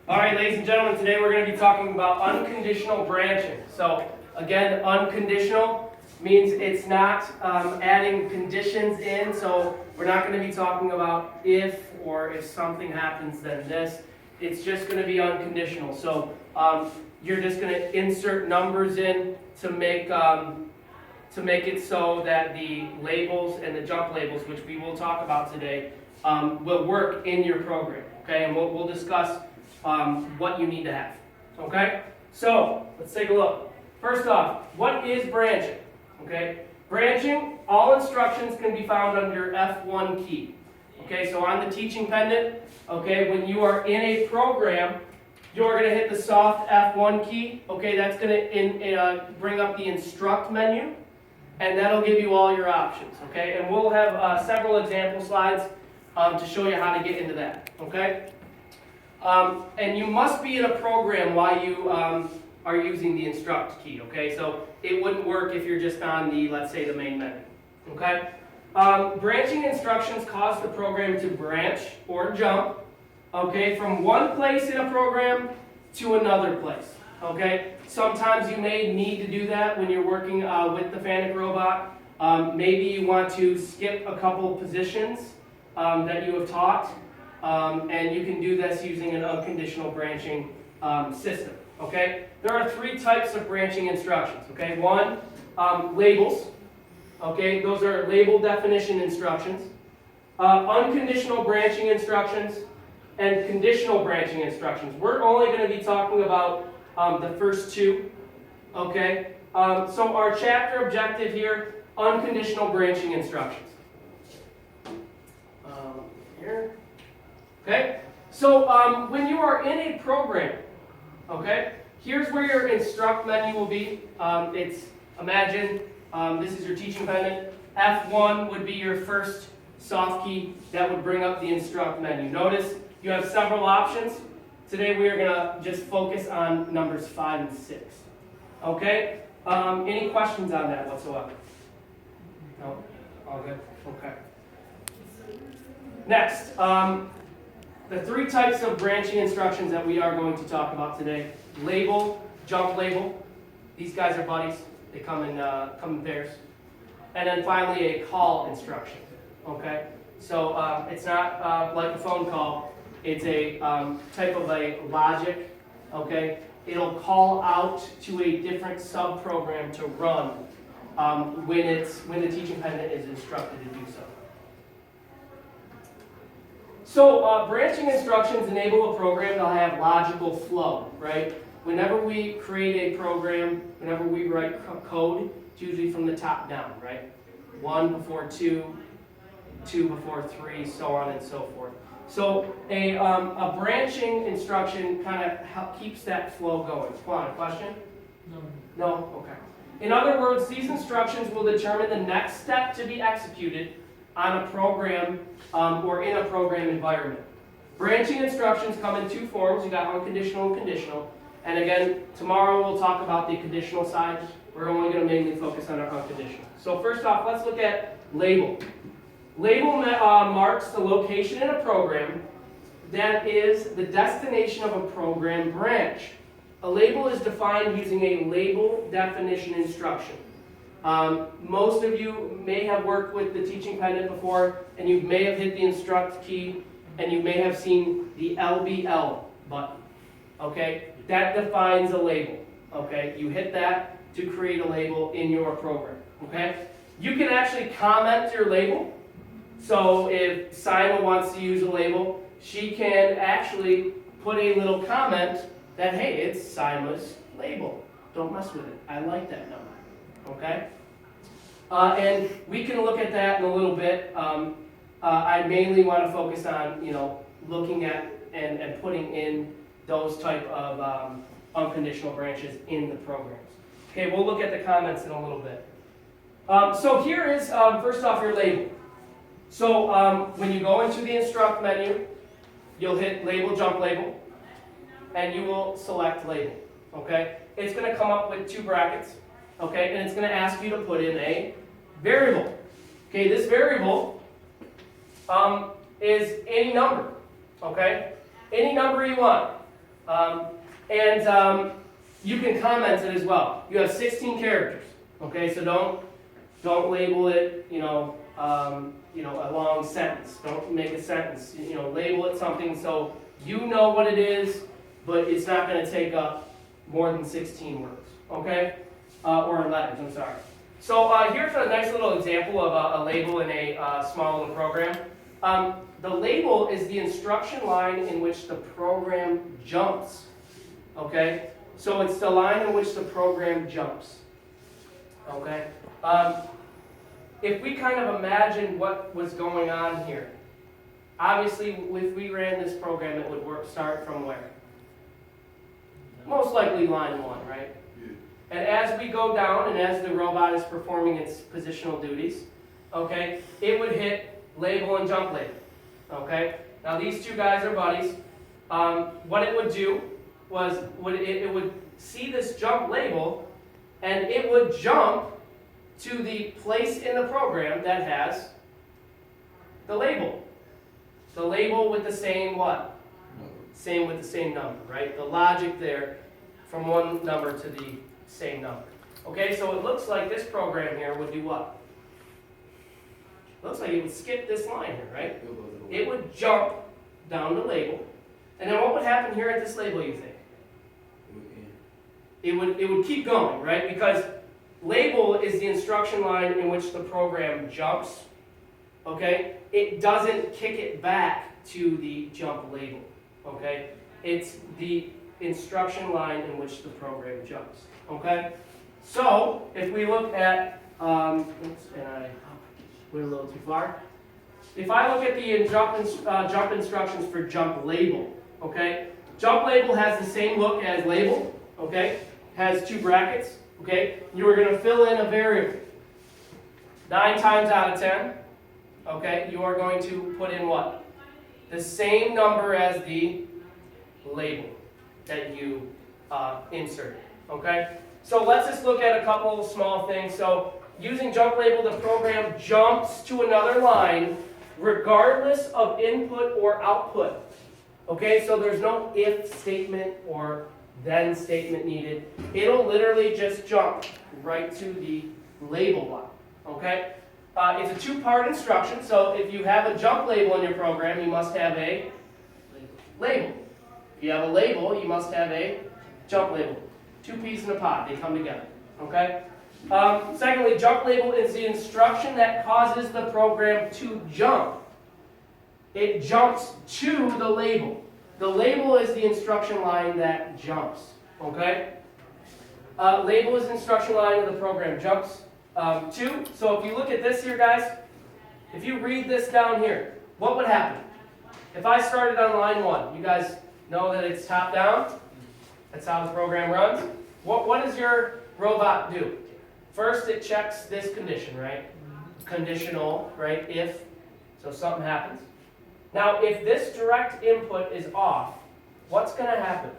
All right, ladies and gentlemen, today we're going to be talking about unconditional branching. So again, unconditional means it's not adding conditions in. So we're not going to be talking about if or if something happens then this. It's just going to be unconditional. So you're just going to insert numbers in to make it so that the labels and the jump labels, which we will talk about today, will work in your program. Okay, and we'll discuss what you need to have. Okay, so let's take a look. First off, what is branching? Okay, branching, all instructions can be found under F1 key. Okay, so on the teaching pendant, okay, when you are in a program, you're going to hit the soft F1 key. Okay, that's going to bring up the instruct menu, and that'll give you all your options. Okay, and we'll have several example slides to show you how to get into that. Okay. And you must be in a program while you are using the instruct key, okay? So it wouldn't work if you're just on the, let's say, the main menu, okay? Branching instructions cause the program to branch or jump, okay, from one place in a program to another place, okay? Sometimes you may need to do that when you're working with the Fanuc robot. Maybe you want to skip a couple positions that you have taught. And you can do this using an unconditional branching system, okay? There are three types of branching instructions, okay? One, labels, okay? Those are label definition instructions. Unconditional branching instructions and conditional branching instructions. We're only going to be talking about the first two, okay? So our chapter objective here, unconditional branching instructions. Here. Okay, so when you are in a program, okay, here's where your instruct menu will be. Imagine this is your teaching pendant. F1 would be your first soft key that would bring up the instruct menu. Notice you have several options. Today we are going to just focus on numbers 5 and 6. Okay, any questions on that whatsoever? No? All good? Okay. Next, the three types of branching instructions that we are going to talk about today: label, jump label. These guys are buddies. They come in pairs. And then finally, a call instruction. Okay, so it's not like a phone call. It's a type of a logic. Okay, it'll call out to a different sub-program to run when the teaching pendant is instructed to do so. So branching instructions enable a program to have logical flow, right? Whenever we create a program, whenever we write code, it's usually from the top down, right? 1 before 2, 2 before 3, so on and so forth. So a branching instruction kind of keeps that flow going. Come on, a question? No. No? Okay. In other words, these instructions will determine the next step to be executed on a program or in a program environment. Branching instructions come in two forms. You got unconditional and conditional. And again, tomorrow we'll talk about the conditional side. We're only going to mainly focus on our unconditional. So first off, let's look at label. Label marks the location in a program that is the destination of a program branch. A label is defined using a label definition instruction. Most of you may have worked with the teaching pendant before, and you may have hit the instruct key, and you may have seen the LBL button. Okay, that defines a label. Okay, you hit that to create a label in your program. Okay, you can actually comment your label. So if Sima wants to use a label, she can actually put a little comment that, hey, it's Sima's label. Don't mess with it. I like that number. Okay? And we can look at that in a little bit. I mainly want to focus on, looking at and putting in those type of unconditional branches in the programs. Okay, we'll look at the comments in a little bit. So here is, first off, your label. So when you go into the instruct menu, you'll hit label, jump label, and you will select label. Okay? It's going to come up with 2 brackets. Okay, and it's going to ask you to put in a variable. Okay, this variable is any number. Okay, any number you want. You can comment it as well. You have 16 characters, okay? So don't label it, a long sentence. Don't make a sentence. Label it something so you know what it is, but it's not going to take up more than 16 words, okay? Or letters, I'm sorry. So here's a nice little example of a label in a small little program. The label is the instruction line in which the program jumps, okay? So it's the line in which the program jumps, okay? If we kind of imagine what was going on here, obviously if we ran this program, it would start from where? Most likely line 1, right? And as we go down and as the robot is performing its positional duties, okay, it would hit label and jump label, okay? Now these two guys are buddies. What it would do was it would see this jump label and it would jump to the place in the program that has the label. The label with the same what? Same with the same number, right? The logic there from one number to the same number. Okay, so it looks like this program here would do what? Looks like it would skip this line here, right? It would jump down the label. And then what would happen here at this label, you think? It would keep going, right? Because label is the instruction line in which the program jumps. Okay? It doesn't kick it back to the jump label. Okay? It's the instruction line in which the program jumps. Okay? So, if we look at, oops, and I went a little too far. If I look at the jump instructions for jump label, okay? Jump label has the same look as label, okay? Has 2 brackets, okay? You are going to fill in a variable. 9 times out of 10, okay, you are going to put in what? The same number as the label that you inserted, okay? So let's just look at a couple of small things. So using jump label, the program jumps to another line regardless of input or output. Okay, so there's no if statement or then statement needed. It'll literally just jump right to the label line. Okay? It's a 2-part instruction, so if you have a jump label in your program, you must have a label. If you have a label, you must have a jump label. 2 peas in a pod, they come together. Okay? Secondly, jump label is the instruction that causes the program to jump. It jumps to the label. The label is the instruction line that jumps. Okay? Label is the instruction line of the program jumps to. So if you look at this here, guys, if you read this down here, what would happen? If I started on line 1, you guys know that it's top down. That's how the program runs. What does your robot do? First, it checks this condition, right? Conditional, right? If, so something happens. Now, if this direct input is off, what's going to happen?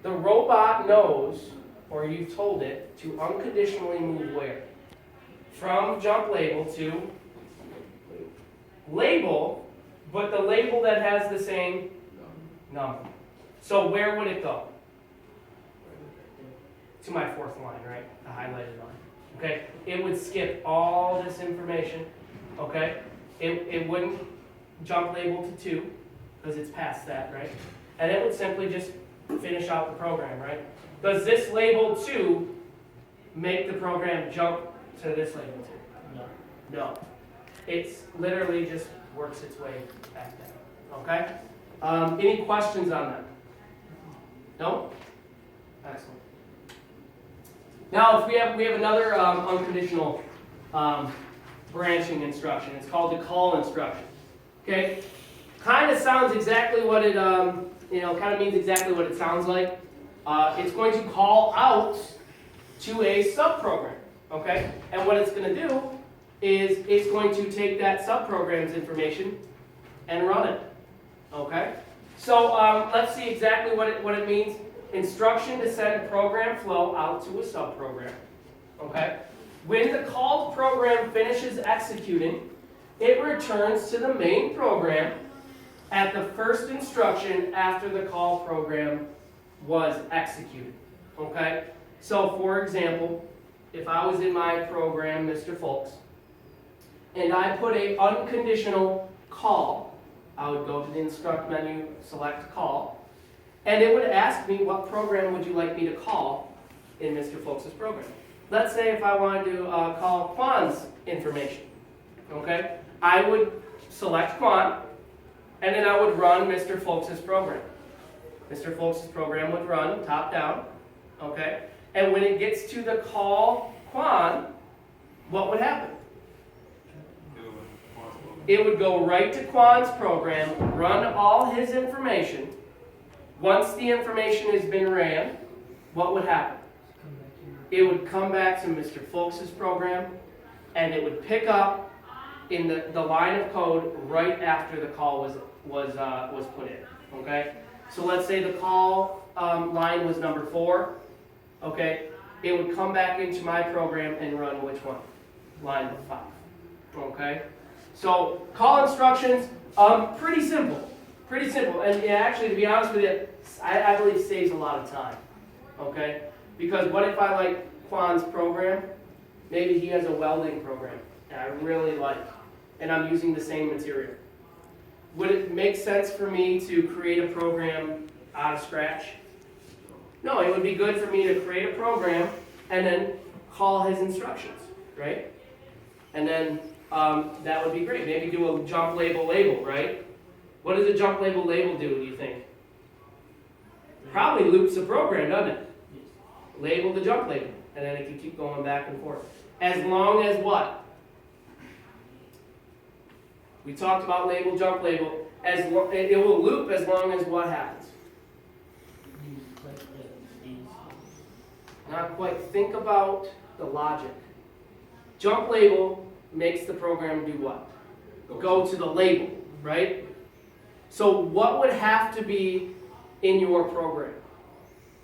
The robot knows, or you've told it, to unconditionally move where? From jump label to label, but the label that has the same number. So where would it go? To my 4th line, right? The highlighted line. Okay? It would skip all this information. Okay? It wouldn't jump label to 2 because it's past that, right? And it would simply just finish out the program, right? Does this label 2 make the program jump to this label 2? No. It's literally just works its way back down. Okay? Any questions on that? No? Excellent. Now, if we have another unconditional branching instruction. It's called the call instruction. Okay, kind of sounds exactly what it kind of means exactly what it sounds like. It's going to call out to a subprogram. Okay, and what it's going to do is it's going to take that subprogram's information and run it. Okay, so let's see exactly what it means. Instruction to send program flow out to a subprogram. Okay? When the called program finishes executing, it returns to the main program at the first instruction after the call program was executed. Okay? So for example, if I was in my program, Mr. Folks, and I put a unconditional call, I would go to the instruct menu, select call, and it would ask me what program would you like me to call in Mr. Folks' program. Let's say if I wanted to call Quan's information, okay? I would select Quan, and then I would run Mr. Folks' program. Mr. Folks' program would run top down, okay? And when it gets to the call Quan, what would happen? It would go right to Quan's program, run all his information. Once the information has been ran, what would happen? It would come back to Mr. Folks' program, and it would pick up in the line of code right after the call was put in. Okay? So let's say the call line was number 4. Okay? It would come back into my program and run which one? Line 5. Okay? So call instructions, pretty simple. Pretty simple. And actually, to be honest with you, I believe it saves a lot of time. Okay? Because what if I like Quan's program? Maybe he has a welding program that I really like, and I'm using the same material. Would it make sense for me to create a program out of scratch? No, it would be good for me to create a program and then call his instructions, right? And then that would be great. Maybe do a jump label, right? What does a jump label do you think? Probably loops the program, doesn't it? Label the jump label, and then it can keep going back and forth. As long as what? We talked about label, jump label. It will loop as long as what happens? Not quite. Think about the logic. Jump label makes the program do what? Go to the label, right? So what would have to be in your program?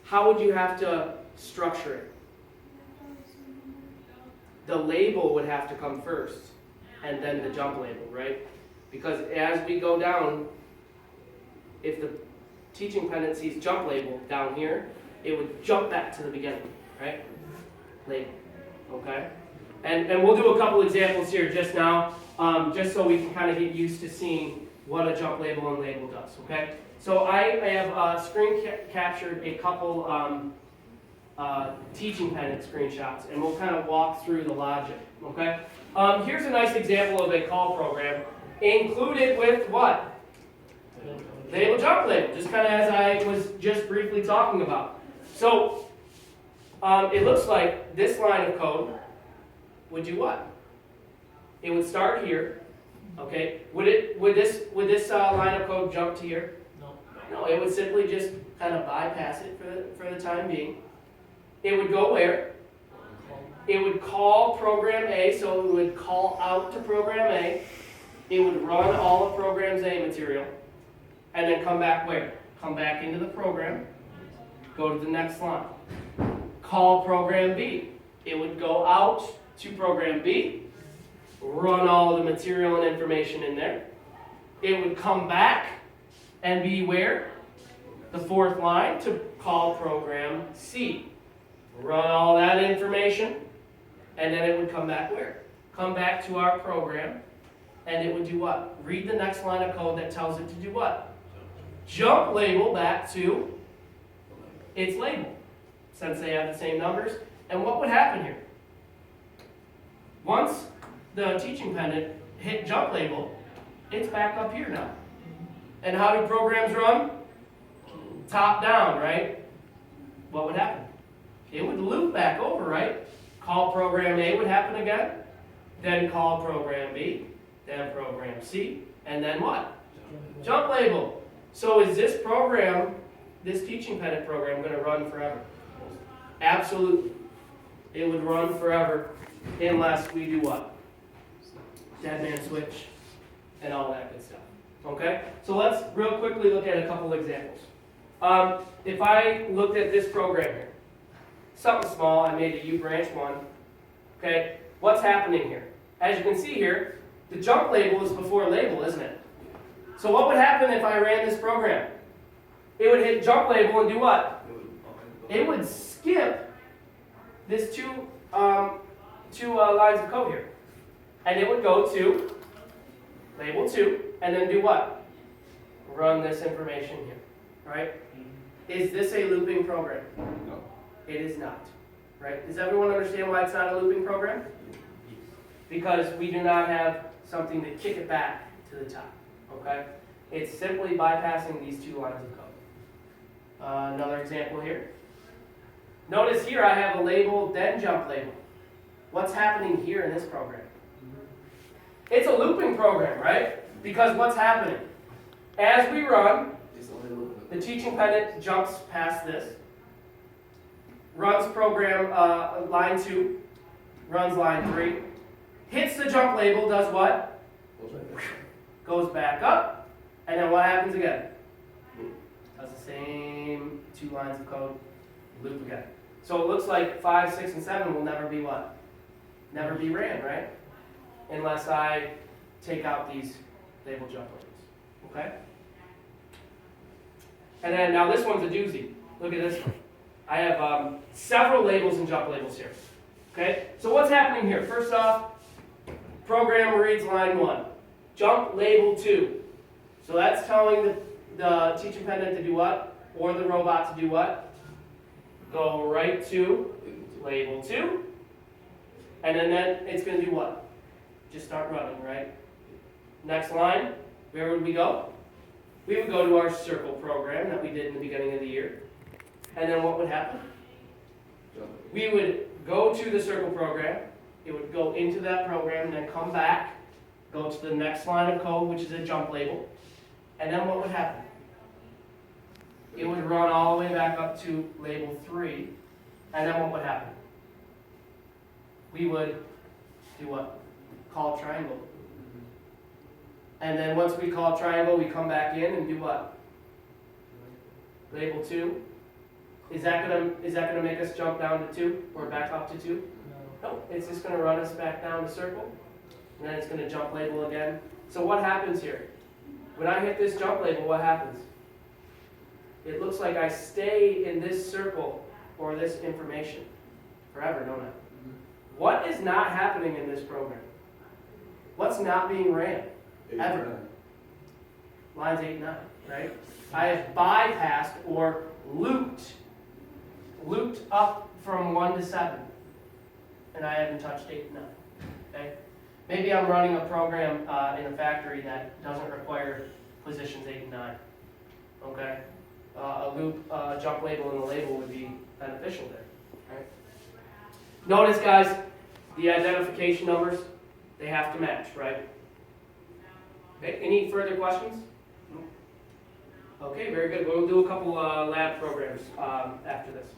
How would you have to structure it? The label would have to come first, and then the jump label, right? Because as we go down, if the teaching pendant sees jump label down here, it would jump back to the beginning, right? Label, okay? And we'll do a couple examples here just now, just so we can kind of get used to seeing what a jump label and label does, okay? So I have screen captured a couple teaching pendant screenshots, and we'll kind of walk through the logic, okay? Here's a nice example of a call program included with what? Label, jump label, just kind of as I was just briefly talking about. So it looks like this line of code would do what? It would start here, okay? Would this line of code jump to here? No, it would simply just kind of bypass it for the time being. It would go where? It would call program A, so it would call out to program A. It would run all of program's A material, and then come back where? Come back into the program, go to the next line. Call program B. It would go out to program B, run all the material and information in there. It would come back and be where? The 4th line to call program C. Run all that information, and then it would come back where? Come back to our program, and it would do what? Read the next line of code that tells it to do what? Jump label back to its label, since they have the same numbers. And what would happen here? Once the teaching pendant hit jump label, it's back up here now. And how do programs run? Top down, right? What would happen? It would loop back over, right? Call program A would happen again, then call program B, then program C, and then what? Jump label. So is this program, this teaching pendant program, going to run forever? Absolutely. It would run forever unless we do what? Dead man switch and all that good stuff. Okay? So let's real quickly look at a couple examples. If I looked at this program here, something small, I made a U branch one. Okay? What's happening here? As you can see here, the jump label is before label, isn't it? So what would happen if I ran this program? It would hit jump label and do what? It would skip this two lines of code here. And it would go to label 2, and then do what? Run this information here, right? Is this a looping program? No. It is not, right? Does everyone understand why it's not a looping program? Because we do not have something to kick it back to the top, okay? It's simply bypassing these 2 lines of code. Another example here. Notice here I have a label, then jump label. What's happening here in this program? It's a looping program, right? Because what's happening? As we run, the teaching pendant jumps past this, runs program line 2, runs line 3, hits the jump label, does what? Goes back up, and then what happens again? Does the same 2 lines of code, loop again. So it looks like 5, 6, and 7 will never be what? Never be ran, right? Unless I take out these label jump labels, okay? And then now this one's a doozy. Look at this one. I have several labels and jump labels here, okay? So what's happening here? First off, program reads line 1, jump label 2. So that's telling the teaching pendant to do what? Or the robot to do what? Go right to label 2. And then it's going to do what? Just start running, right? Next line, where would we go? We would go to our circle program that we did in the beginning of the year. And then what would happen? We would go to the circle program. It would go into that program and then come back, go to the next line of code, which is a jump label. And then what would happen? It would run all the way back up to label 3. And then what would happen? We would do what? Call triangle. And then once we call triangle, we come back in and do what? Label 2. Is that gonna make us jump down to 2 or back up to 2? No, it's just gonna run us back down to circle, and then it's gonna jump label again. So what happens here? When I hit this jump label, what happens? It looks like I stay in this circle or this information forever, don't I? What is not happening in this program? What's not being ran? Ever. Lines 8 and 9, right? I have bypassed or looped up from 1 to 7, and I haven't touched 8 and 9, okay? Maybe I'm running a program in a factory that doesn't require positions 8 and 9, okay? A loop, jump label, and a label would be beneficial there, right? Notice, guys, the identification numbers, they have to match, right? Okay, any further questions? Okay, very good. We'll do a couple lab programs after this.